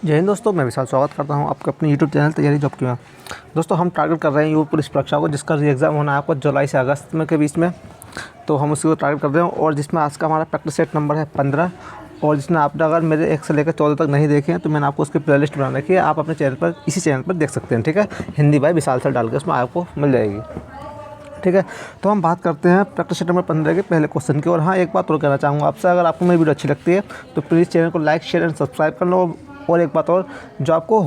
जय हिंद दोस्तों, मैं विशाल स्वागत करता हूं आपके अपने यूट्यूब चैनल तैयारी जॉब की में। दोस्तों हम टारगेट कर रहे हैं यूपी पुलिस परीक्षा को, जिसका एग्ज़ाम होना है आपको जुलाई से अगस्त में के बीच में। तो हम उसी को टारगेट कर रहे हैं और जिसमें आज का हमारा प्रैक्टिस सेट नंबर है 15। और जिसमें आपने अगर मेरे 1 से लेकर 14 तक नहीं देखे हैं तो मैंने आपको उसकी प्ले लिस्ट बना रखी है, आप अपने चैनल पर इसी चैनल पर देख सकते हैं। ठीक है, हिंदी बाय विशाल सर डाल के उसमें आपको मिल जाएगी। ठीक है, तो हम बात करते हैं प्रैक्टिस सेट नंबर 15 के पहले क्वेश्चन की। और हाँ, एक बात और कहना चाहूँगा आपसे, अगर आपको मेरी वीडियो अच्छी लगती है तो प्लीज़ चैनल को लाइक शेयर एंड सब्सक्राइब कर लो। और एक बात और, जो आपको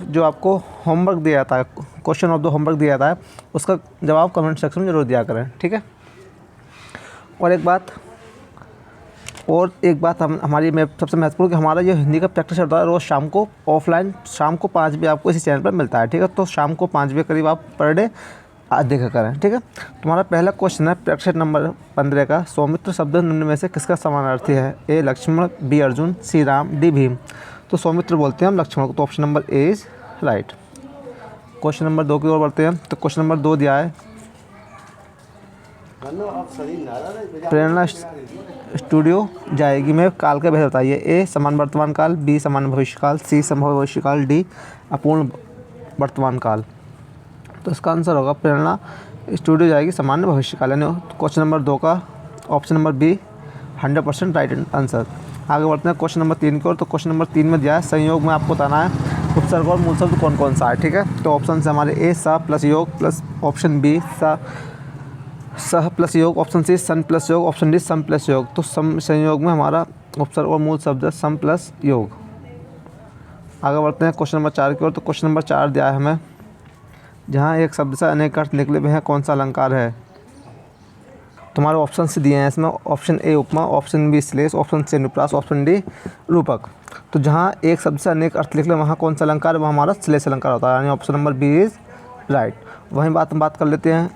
जो आपको होमवर्क दिया जाता है, क्वेश्चन ऑफ द होमवर्क दिया जाता है, उसका जवाब कमेंट सेक्शन में जरूर दिया करें। ठीक है, और एक बात हमारी में सबसे महत्वपूर्ण कि हमारा जो हिंदी का प्रैक्टिस होता है रोज़ शाम को ऑफलाइन शाम को 5 बजे आपको इसी चैनल पर मिलता है। ठीक है, तो शाम को 5 बजे करीब आप पर डे देखा करें। ठीक है, तुम्हारा पहला क्वेश्चन है प्रैक्टिस सेट नंबर 15 का। सौमित्र शब्द निम्न में से किसका समानार्थी है? ए लक्ष्मण, बी अर्जुन, सी राम, डी भीम। तो सौमित्र बोलते हैं हम लक्ष्मण को, तो option number A is right. Question number 2 की ओर बढ़ते हैं। तो क्वेश्चन नंबर 2 दिया है, प्रेरणा स्टूडियो जाएगी में काल का भेद बताइए। ए समान वर्तमान काल, बी समान भविष्य काल, सी संभव भविष्य काल, डी अपूर्ण वर्तमान काल। तो इसका आंसर होगा प्रेरणा स्टूडियो जाएगी सामान्य भविष्य काल। यानी क्वेश्चन नंबर 2 का option number B 100% right answer. आगे बढ़ते हैं क्वेश्चन नंबर 3 की ओर। तो क्वेश्चन नंबर 3 में दिया है संयोग में आपको बताना है उपसर्ग और मूल शब्द कौन कौन सा है। ठीक है, तो ऑप्शन से हमारे ए सा प्लस योग प्लस, ऑप्शन बी सह प्लस योग, ऑप्शन सी सन प्लस योग, ऑप्शन डी सम प्लस योग। तो संयोग में हमारा उपसर्ग और मूल शब्द है सम प्लस योग। आगे बढ़ते हैं क्वेश्चन नंबर 4 की ओर। तो क्वेश्चन नंबर 4 दिया है हमें, जहाँ एक शब्द से अनेक अर्थ निकले हुए हैं, कौन सा अलंकार है? तुम्हारे ऑप्शन से दिए हैं इसमें, ऑप्शन ए उपमा, ऑप्शन बी श्लेष, ऑप्शन सी अनुप्रास, ऑप्शन डी रूपक। तो जहाँ एक शब्द से अनेक अर्थ निकले वहाँ कौन सा अलंकार है? वह हमारा श्लेष अलंकार होता है, यानी option number B is right. वहीं हम बात कर लेते हैं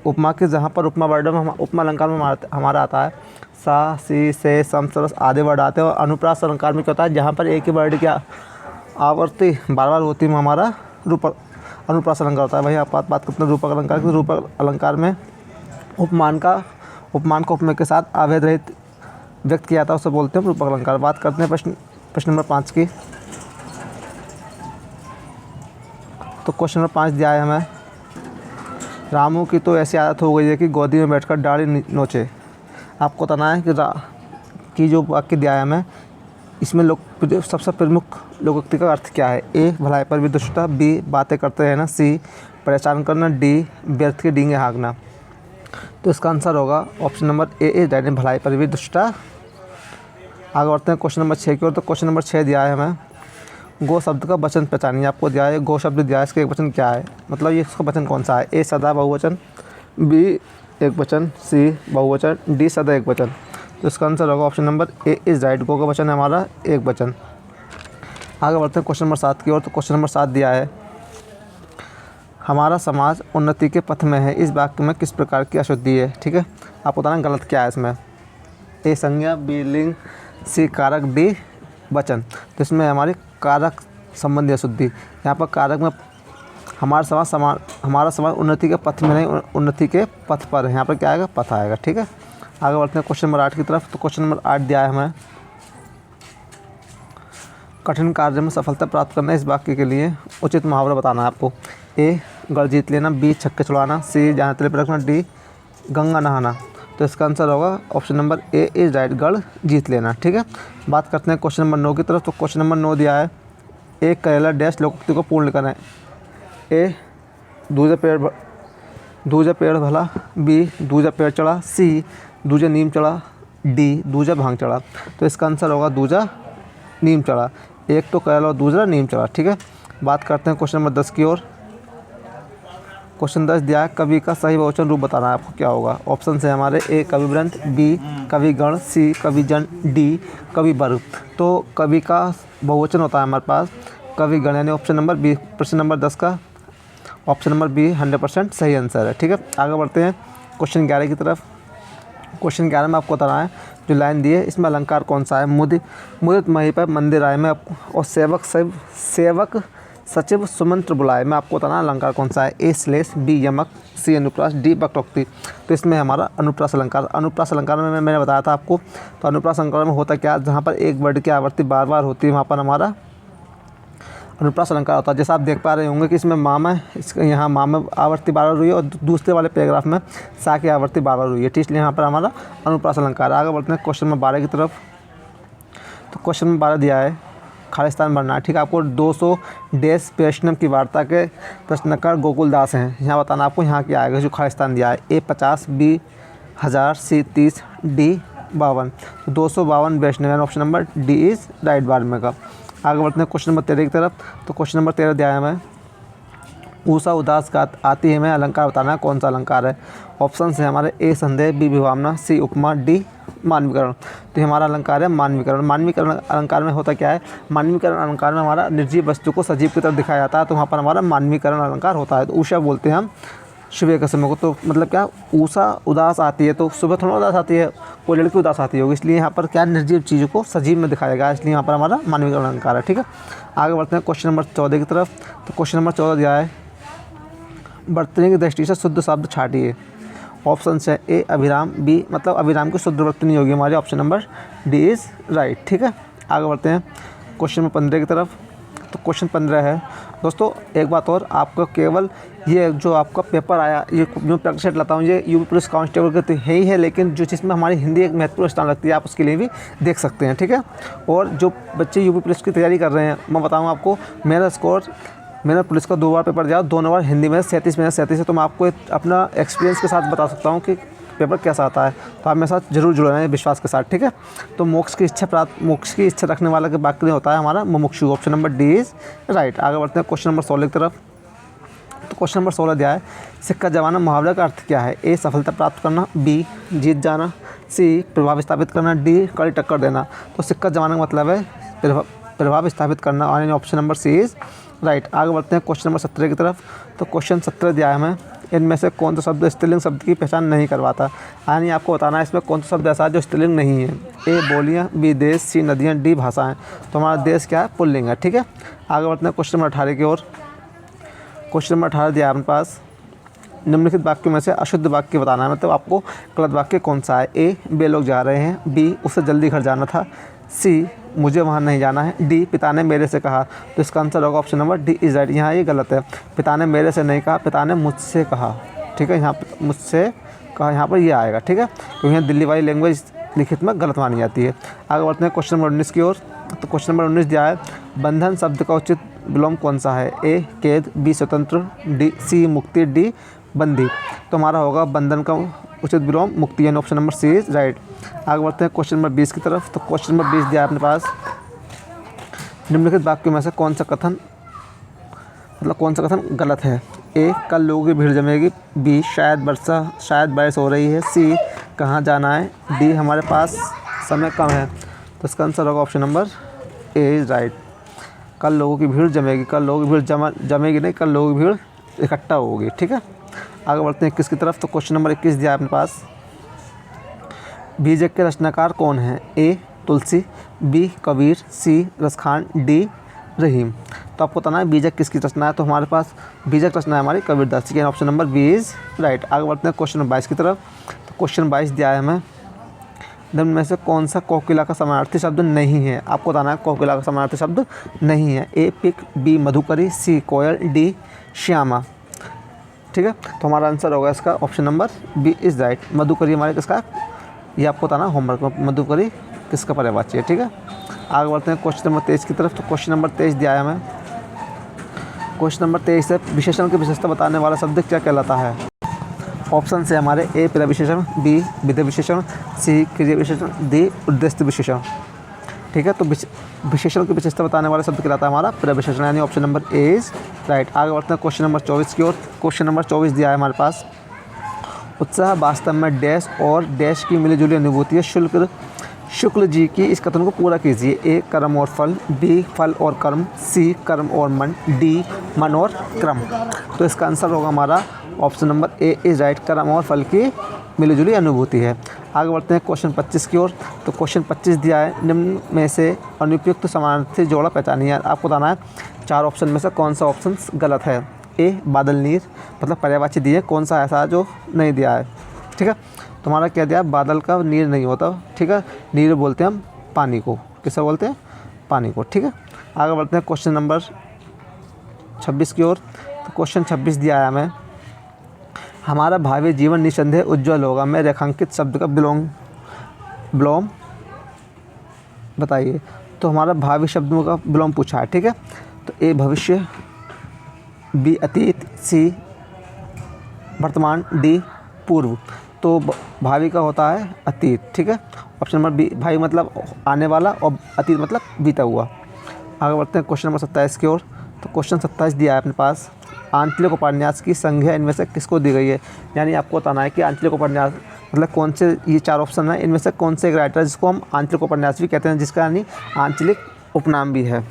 उपमा के, जहाँ पर उपमा वर्ड में उपमा अलंकार में हमारा आता है सा, सी, से, सम, सरस आदि वर्ड आते हैं। और अनुप्रास अलंकार में क्या होता है? जहाँ पर एक ही वर्ड की आवृत्ति बार बार होती है हमारा रूपक अनुप्रास अलंकार होता है। वही आप बात करते हैं रूपक अलंकार की। रूपक अलंकार में उपमान को उपमेय के साथ अवैध रहित व्यक्त किया था, उसे बोलते हैं रूपक अलंकार। बात करते हैं प्रश्न नंबर 5 की। तो क्वेश्चन नंबर 5 दिया है हमें, रामू की तो ऐसी आदत हो गई है कि गोदी में बैठकर दाढ़ी नोचे। आपको बताना है कि जो वाक्य दिया है हमें, इसमें सबसे प्रमुख लोकोक्ति का अर्थ क्या है? ए भलाई पर विदुषता, बी बातें करते रहना, सी परेशान करना, डी व्यर्थ के डींगे हाँकना। तो इसका आंसर होगा option number A is right, भलाई पर विदुषता। आगे बढ़ते हैं क्वेश्चन नंबर 6 की ओर। तो क्वेश्चन नंबर 6 दिया है हमें, गो शब्द का वचन पहचानिए। आपको दिया है गो शब्द दिया है, इसका एक वचन क्या है? मतलब ये इसका वचन कौन सा है? ए सदा बहुवचन, बी एक वचन, सी बहुवचन, डी सदा एक वचन। तो इसका आंसर होगा option number A is right, गो का वचन है हमारा एक वचन। आगे बढ़ते हैं क्वेश्चन नंबर 7 की ओर। तो क्वेश्चन नंबर 7 दिया है, हमारा समाज उन्नति के पथ में है, इस वाक्य में किस प्रकार की अशुद्धि है? ठीक है, आपको बताना गलत क्या है इसमें। ए संज्ञा, बी लिंग, सी कारक, डी वचन। तो इसमें हमारी कारक संबंधी अशुद्धि। यहाँ पर कारक में हमारा समाज उन्नति के पथ में नहीं, उन्नति के पथ पर है। यहाँ पर क्या आएगा? पथ आएगा। ठीक है, आगे बढ़ते हैं क्वेश्चन नंबर 8 की तरफ। तो क्वेश्चन नंबर 8 दिया है हमें, कठिन कार्य में सफलता प्राप्त करना, इस वाक्य के लिए उचित मुहावरा बताना है आपको। ए गढ़ जीत लेना, बी छक्के छुड़ाना, सी जहाँ तले पर रखना, डी गंगा नहाना। तो इसका आंसर होगा option number A is right, गढ़ जीत लेना। ठीक है, बात करते हैं क्वेश्चन नंबर 9 की तरफ। तो क्वेश्चन नंबर 9 दिया है, एक करेला डैश लोकोक्ति को पूर्ण करें। ए दूजा पेड़ भला, बी दूजा पेड़ चढ़ा, सी दूजा नीम चढ़ा, डी दूजा भांग चढ़ा। तो इसका आंसर होगा दूजा नीम चढ़ा। एक तो करेला और दूसरा नीम चढ़ा। ठीक है, बात करते हैं क्वेश्चन नंबर 10 की ओर। क्वेश्चन 10 दिया है, कवि का सही बहुवचन रूप बताना है आपको, क्या होगा? ऑप्शन से हमारे ए कवि वृंत, बी कवि गण, सी कवि जन, डी कवि वर्ग। तो कवि का बहुवचन होता है हमारे पास कवि गण, यानी ऑप्शन नंबर बी। प्रश्न नंबर 10 का ऑप्शन नंबर बी 100% सही आंसर है। ठीक है, आगे बढ़ते हैं क्वेश्चन 11 की तरफ। क्वेश्चन 11 में आपको बताना है, जो लाइन दी है इसमें अलंकार कौन सा है? मुदित मही पर मंदिर आए में, और सेवक सचिव सुमंत्र बुलाए में आपको बताना अलंकार कौन सा है? ए श्लेष, बी यमक, सी अनुप्रास, डी वक्रोक्ति। तो इसमें हमारा अनुप्रास अलंकार में मैंने बताया था आपको। तो अनुप्रास अलंकार में होता क्या, जहाँ पर एक वर्ड की आवृत्ति बार बार होती है वहाँ पर हमारा अनुप्रास अलंकार होता है। जैसा आप देख पा रहे होंगे कि इसमें माम है, इसका यहाँ माम में आवर्ती बार बार हुई है और दूसरे वाले पैराग्राफ में सा की आवर्ती बार बार हुई है, ठीक। इसलिए यहाँ पर हमारा अनुप्रास अलंकार। आगे बढ़ते हैं क्वेश्चन नंबर 12 की तरफ। तो क्वेश्चन नंबर 12 दिया है खालिस्तान बनना, ठीक है। आपको 200 देश पेशनम की वार्ता के प्रश्नकार गोकुल दास हैं। यहाँ बताना आपको यहाँ क्या आएगा जो खालिस्तान दिया है। A 50, B 1000, C 30, D 52। तो 252 वैष्णव, option number D is right बारहवें का। आगे बढ़ते हैं क्वेश्चन नंबर 13 की तरफ। तो क्वेश्चन नंबर 13 दिया है हमें ऊषा उदास का आती है में अलंकार बताना है कौन सा अलंकार है। ऑप्शन है हमारे A संदेह, B विभावना, C उपमा, D मानवीकरण। तो ये हमारा अलंकार है मानवीकरण। मानवीकरण अलंकार में होता क्या है, मानवीकरण अलंकार में हमारा निर्जीव वस्तु को सजीव की तरफ दिखाया जाता है, तो वहाँ पर हमारा मानवीकरण अलंकार होता है। तो उषा बोलते हैं हम सुबह के समय को, तो मतलब क्या ऊषा उदास आती है, तो सुबह थोड़ा उदास आती है, कोई लड़की उदास आती होगी, इसलिए यहाँ पर क्या निर्जीव चीज़ों को सजीव में दिखाया गया, इसलिए यहाँ पर हमारा मानवीकरण अलंकार है, ठीक है। आगे बढ़ते हैं क्वेश्चन नंबर 14 की तरफ। तो क्वेश्चन नंबर 14 दिया है वर्तनी की दृष्टि से शुद्ध शब्द छाटिए। ऑप्शन है A अभिराम, B मतलब अभिराम की शुद्ध वर्तनी होगी हमारी, option number D is right, ठीक है। आगे बढ़ते हैं क्वेश्चन नंबर 15 की तरफ। तो क्वेश्चन 15 है दोस्तों, एक बात और, आपको केवल ये जो आपका पेपर आया, ये जो प्रैक्टिस सेट लाता हूँ, ये यूपी पुलिस कांस्टेबल के तो है ही है, लेकिन जो चीज़ में हमारी हिंदी एक महत्वपूर्ण स्थान रखती है, आप उसके लिए भी देख सकते हैं, ठीक है। और जो बच्चे यूपी पुलिस की तैयारी कर रहे हैं, मैं बताऊँ आपको, मेरा स्कोर, मैंने पुलिस का 2 बार पेपर दिया, दोनों बार हिंदी में 37 में 37 है, तो मैं आपको अपना एक्सपीरियंस के साथ बता सकता हूँ कि पेपर कैसा आता है। तो आप मेरे साथ जरूर जुड़े रहें विश्वास के साथ, ठीक है। तो मोक्ष की इच्छा रखने वाला के वाक्य होता है हमारा मुमुक्षु, option number D is right. आगे बढ़ते हैं क्वेश्चन नंबर 16 की तरफ। तो क्वेश्चन नंबर 16 दिया है सिक्का जमाना मुहावरे का अर्थ क्या है। A सफलता प्राप्त करना, B जीत जाना, C प्रभाव स्थापित करना, D कड़ी टक्कर देना। तो सिक्का जमाना का मतलब है प्रभाव स्थापित करना, और option number C is right. आगे बढ़ते हैं क्वेश्चन नंबर 17 की तरफ। तो क्वेश्चन 17 दिया है हमें इनमें से कौन सा शब्द स्त्रीलिंग शब्द की पहचान नहीं करवाता, यानी आपको बताना है इसमें कौन सा शब्द ऐसा है जो स्त्रीलिंग नहीं है। A बोलियाँ, B देश, C नदियाँ, D भाषाएं। तो हमारा देश क्या है, पुल्लिंग है, ठीक है। आगे बढ़ते हैं क्वेश्चन नंबर 18 की ओर। क्वेश्चन नंबर 18 दिया है अपने पास निम्नलिखित वाक्यों में से अशुद्ध वाक्य बताना है, मतलब आपको गलत वाक्य कौन सा है। A वे लोग जा रहे हैं, B उससे जल्दी घर जाना था, C मुझे वहाँ नहीं जाना है, D पिता ने मेरे से कहा। तो इसका आंसर होगा option number D is right. यहाँ ये गलत है, पिता ने मेरे से नहीं कहा, पिता ने मुझसे कहा, ठीक है। यहाँ पर मुझसे कहा, यहाँ पर ये आएगा, ठीक है, क्योंकि यहाँ दिल्ली वाली लैंग्वेज लिखित में गलत मानी जाती है। आगे बढ़ते हैं क्वेश्चन नंबर 19 की ओर। तो क्वेश्चन नंबर 19 दिया है बंधन शब्द का उचित विलोम कौन सा है। A कैद, B स्वतंत्र, C मुक्ति, D बंदी। तो हमारा होगा बंधन का उचित विलोम मुक्ति, यानी option number C is right. आगे बढ़ते हैं क्वेश्चन नंबर 20 की तरफ। तो क्वेश्चन नंबर 20 दिया है अपने पास निम्नलिखित वाक्यों में से कौन सा कथन गलत है। A कल लोगों की भीड़ जमेगी, B शायद बारिश हो रही है, C कहाँ जाना है, D हमारे पास समय कम है। तो इसका आंसर होगा option number A is right. कल लोगों की भीड़ जमेगी, कल लोगों की भीड़ जमेगी नहीं, कल लोगों की भीड़ इकट्ठा होगी, ठीक है। आगे बढ़ते हैं 21 की तरफ। तो क्वेश्चन नंबर 21 दिया है अपने पास बीजक के रचनाकार कौन है। A Tulsi, B Kabir, C Raskhan, D रहीम। तो आपको बताना है बीजक किसकी रचना है। तो हमारे पास बीजक रचना है हमारी कबीरदास की, option number B is right. आगे बढ़ते हैं क्वेश्चन नंबर 22 की तरफ। तो क्वेश्चन 22 दिया है हमें निम्न में से कौन सा कोकिला का समानार्थी शब्द नहीं है। आपको बताना है कोकिला का समानार्थी शब्द नहीं है। A पिक, B मधुकरी, C कोयल, D श्यामा, ठीक है। तो हमारा आंसर होगा इसका option number B is right. मधुकरी हमारे किसका, ये आपको बताना होमवर्क में, मधुकरी किसका पर्यायवाची है, ठीक है। आगे बढ़ते हैं क्वेश्चन नंबर 23 की तरफ। तो क्वेश्चन नंबर 23 दिया है हमें क्वेश्चन नंबर 23 है विशेषण की विशेषता बताने वाला शब्द क्या कहलाता है। ऑप्शन से हमारे A क्रिया विशेषण, B विधेय विशेषण, C क्रिया विशेषण, D उद्देश्य विशेषण, ठीक है। तो विशेषण की विशेषता बताने वाला शब्द कहलाता है हमारा क्रिया विशेषण, यानी option number A is right. आगे बढ़ते हैं क्वेश्चन नंबर 24 की ओर। क्वेश्चन नंबर 24 दिया है हमारे पास उत्साह वास्तव में डैश और डैश की मिलीजुली अनुभूति है। शुक्ल जी की इस कथन को पूरा कीजिए। A कर्म और फल, B फल और कर्म, C कर्म और मन, D मन और क्रम। तो इसका आंसर होगा हमारा option number A is right, कर्म और फल की मिलीजुली अनुभूति है। आगे बढ़ते हैं क्वेश्चन 25 की ओर। तो क्वेश्चन 25 दिया है निम्न में से अनुपयुक्त समानार्थी जोड़ा पहचानिए। आपको बताना है 4 ऑप्शन में से कौन सा ऑप्शन गलत है। A बादल नीर, मतलब पर्यायवाची दिए, कौन सा ऐसा जो नहीं दिया है, ठीक है। तो हमारा क्या दिया, बादल का नीर नहीं होता, ठीक है। नीर बोलते हैं हम पानी को, किसे बोलते हैं, पानी को, ठीक है। आगे बढ़ते हैं क्वेश्चन नंबर 26 की ओर। तो क्वेश्चन 26 दिया है हमें, हमारा भावी जीवन निसंदेह उज्जवल होगा में रेखांकित शब्द का विलोम बताइए। तो हमारा भावी शब्दों का विलोम पूछा है, ठीक है। तो ए भविष्य, बी अतीत, सी वर्तमान, डी पूर्व। तो भावी का होता है अतीत, ठीक है। ऑप्शन नंबर बी, भावी मतलब आने वाला और अतीत मतलब बीता हुआ। आगे बढ़ते हैं क्वेश्चन नंबर 27 की ओर। तो क्वेश्चन 27 दिया है अपने पास, आंचलिक उपन्यास की संज्ञा इनमें से किसको दी गई है। यानी आपको बताना है कि आंचलिक उपन्यास मतलब कौन से, ये 4 ऑप्शन है, इनमें से कौन से एक राइटर जिसको हम आंचलिक उपन्यास भी कहते हैं, जिसका यानी आंचलिक उपनाम भी है।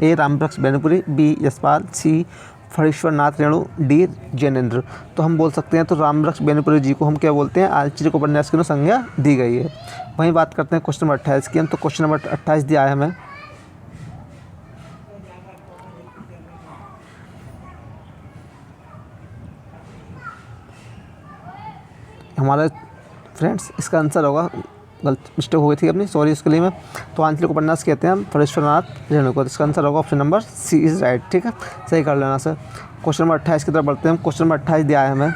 ए रामवृक्ष बेनीपुरी, बी यशपाल, सी फणीश्वर नाथ रेणु, डी जैनेन्द्र। तो हम बोल सकते हैं तो रामवृक्ष बेनीपुरी जी को हम क्या बोलते हैं, आंचलिक उपन्यास की संज्ञा दी गई है। वहीं बात करते हैं क्वेश्चन नंबर 28 की। तो क्वेश्चन नंबर 28 दिया है हमें, हमारे फ्रेंड्स इसका आंसर होगा, गलत मिस्टेक हो गई थी अपनी, सॉरी इसके लिए मैं। तो आंचलिक उपन्यास कहते हैं हम फणीश्वर नाथ रेणु को। इसका आंसर होगा option number C is right, ठीक है, सही कर लेना सर। क्वेश्चन नंबर 28 की तरफ बढ़ते हैं। क्वेश्चन नंबर 28 दिया है हमें,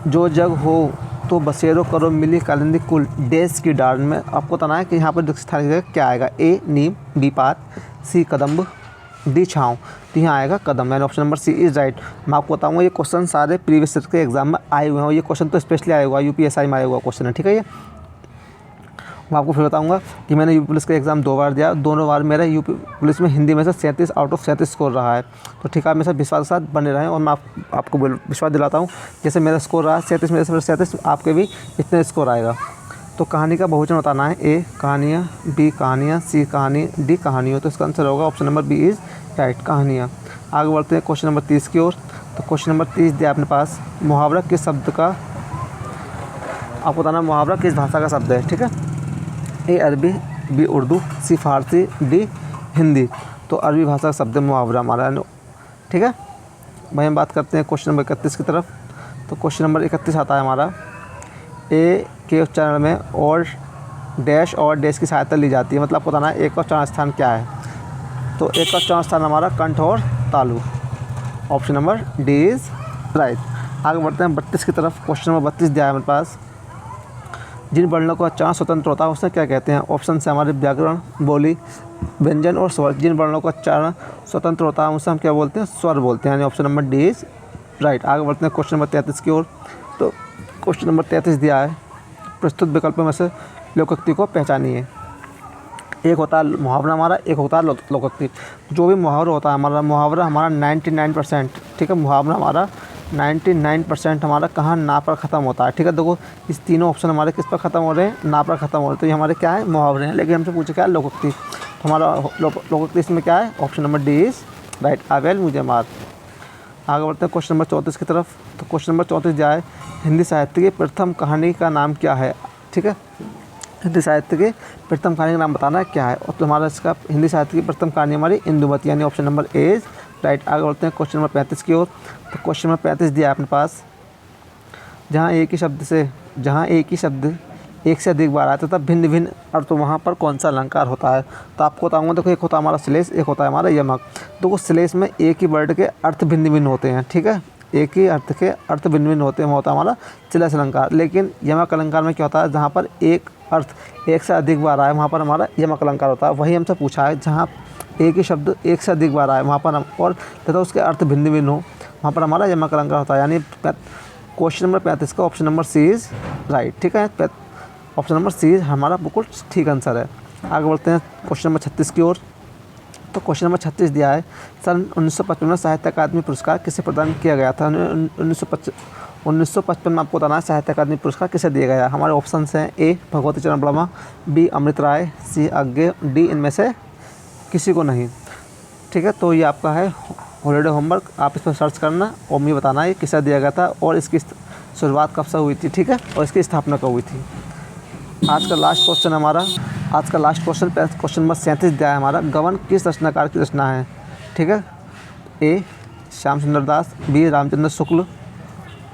जो जग हो तो बसेरो करो मिली कालिंदी कुल देश की डार में। आपको बताना है कि यहाँ पर स्थानीय जगह क्या आएगा, ए नीम, बी पात, सी कदम्ब, डी छाँव। तो यहाँ आएगा कदम, यानी option number C is right. मैं आपको बताऊँगा ये क्वेश्चन सारे प्रीवियस ईयर के एग्जाम में आए हुए हैं, और ये क्वेश्चन तो स्पेशली आया हुआ यूपीएसआई में आया हुआ क्वेश्चन है, ठीक है। ये मैं आपको फिर बताऊंगा कि मैंने यूपी पुलिस का एग्ज़ाम 2 बार दिया, दोनों बार मेरा यूपी पुलिस में हिंदी में से 37 आउट ऑफ 37 स्कोर रहा है। तो ठीक है, आप मेरे साथ विश्वास के साथ बने रहें, और मैं आपको विश्वास दिलाता हूँ जैसे मेरा स्कोर रहा 37 में से 37, आपके भी इतने स्कोर आएगा। तो कहानी का बहुवचन बताना है, ए कहानियाँ, बी कहानियाँ, सी कहानी, डी कहानियों। तो इसका आंसर होगा option number B is right, कहानियाँ। आगे बढ़ते हैं क्वेश्चन नंबर 30 की ओर। तो क्वेश्चन नंबर 30 दिया अपने पास, मुहावरा किस शब्द का, आपको बताना मुहावरा किस भाषा का शब्द है, ठीक है। ए अरबी, बी उर्दू, सी फारसी, डी हिंदी। तो अरबी भाषा का शब्द है मुहावरा हमारा, ठीक है। भाई हम बात करते हैं क्वेश्चन नंबर 31 की तरफ। तो क्वेश्चन नंबर 31 आता है हमारा, ए के उच्चारण में और डैश और डैश की सहायता ली जाती है। मतलब आपको बताना है एक का उच्चारण स्थान क्या है। तो एक का उच्चारण स्थान हमारा कंठ और तालु। Option number D is right. आगे बढ़ते हैं 32 की तरफ। क्वेश्चन नंबर 32 दिया है हमारे पास, जिन वर्णों का उच्चारण स्वतंत्र होता है उसे क्या कहते हैं। ऑप्शन से हमारे व्याकरण, बोली, व्यंजन और स्वर। जिन वर्णों का उच्चारण स्वतंत्र होता है उसे हम क्या बोलते हैं, स्वर बोलते हैं, यानी option number D is right. आगे बढ़ते हैं क्वेश्चन नंबर 33 की ओर। तो क्वेश्चन नंबर 33 दिया है, प्रस्तुत विकल्पों में से लोकोक्ति को पहचानिए। एक होता है मुहावरा हमारा, एक होता है लोकोक्ति। जो भी मुहावरा होता है हमारा, मुहावरा हमारा 99%, ठीक है, मुहावरा हमारा 99% हमारा कहाँ, ना पर ख़त्म होता है, ठीक है। देखो इस तीनों ऑप्शन हमारे किस पर ख़त्म हो रहे हैं, ना पर ख़त्म हो रहे हैं। तो ये हमारे क्या है, मुहावरे हैं। लेकिन हमसे पूछे क्या है, लोकोक्ति। तो हमारा लोकोक्ति इसमें क्या है, option number D is right, आवेल मुझे मार। आगे बढ़ते हैं क्वेश्चन नंबर 34 की तरफ। तो क्वेश्चन नंबर 34 दिया है, हिंदी साहित्य की प्रथम कहानी का नाम क्या है, ठीक है। हिंदी साहित्य की प्रथम कहानी का नाम बताना है क्या है। और तो हमारा इसका हिंदी साहित्य की प्रथम कहानी हमारी इंदुमती, यानी option number A is right. आगे बढ़ते हैं क्वेश्चन नंबर 35 की ओर। तो क्वेश्चन नंबर 35 दिया है अपने पास, जहाँ एक ही शब्द एक से अधिक बार आता है तब भिन्न भिन्न अर्थ, तो वहाँ पर कौन सा अलंकार होता है। तो आपको बताऊँगा, देखो एक होता है हमारा श्लेष, एक होता है हमारा यमक। तो वो श्लेष में एक ही वर्ड के अर्थ भिन्न भिन्न होते हैं, ठीक है, एक ही अर्थ के अर्थ भिन्न भिन्न होते हैं, वो होता है हमारा श्लेष अलंकार। लेकिन यमक अलंकार में क्या होता है, जहाँ पर एक अर्थ एक से अधिक बार आए वहाँ पर हमारा यमक अलंकार होता है। वही हमसे पूछा है, जहाँ एक ही शब्द एक से अधिक बार आए वहाँ पर हम, और तथा उसके अर्थ भिन्न भिन्न हो, वहाँ पर हमारा यमक अलंकार होता है। यानी क्वेश्चन नंबर 35 का option number C is right, ठीक है। ऑप्शन नंबर सी हमारा बिल्कुल ठीक आंसर है। आगे बढ़ते हैं क्वेश्चन नंबर 36 की ओर। तो क्वेश्चन नंबर 36 दिया है, सन 1955 में साहित्य अकादमी पुरस्कार किसे प्रदान किया गया था। 1955 में आपको बताना है साहित्य अकादमी पुरस्कार किसे दिया गया। हमारे ऑप्शन हैं, ए भगवती चरण वर्मा, बी अमृत राय, सी आज्ञे, डी इनमें से किसी को नहीं, ठीक है। तो ये आपका है हॉलीडे होमवर्क, आप इस पर सर्च करना और मुझे बताना है किसे दिया गया था और इसकी शुरुआत कब से हुई थी, ठीक है, और इसकी स्थापना कब हुई थी। आज का लास्ट क्वेश्चन हमारा, आज का लास्ट क्वेश्चन क्वेश्चन नंबर 37 दिया है हमारा, गबन किस रचनाकार की रचना है, ठीक है। ए श्याम सुंदर दास, बी रामचंद्र शुक्ल,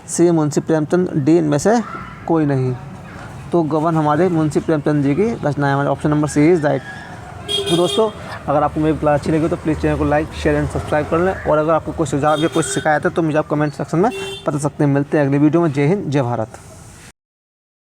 सी मुंशी प्रेमचंद, डी इनमें से कोई नहीं। तो गबन हमारे मुंशी प्रेमचंद जी की रचना है, हमारे option number C is right. तो दोस्तों अगर आपको मेरी क्लास अच्छी लगी तो प्लीज़ चैनल को लाइक शेयर एंड सब्सक्राइब कर लें। और अगर आपको कोई सुझाव या कोई शिकायत है तो मुझे आप कमेंट सेक्शन में बता सकते हैं। मिलते हैं अगली वीडियो में। जय हिंद, जय भारत।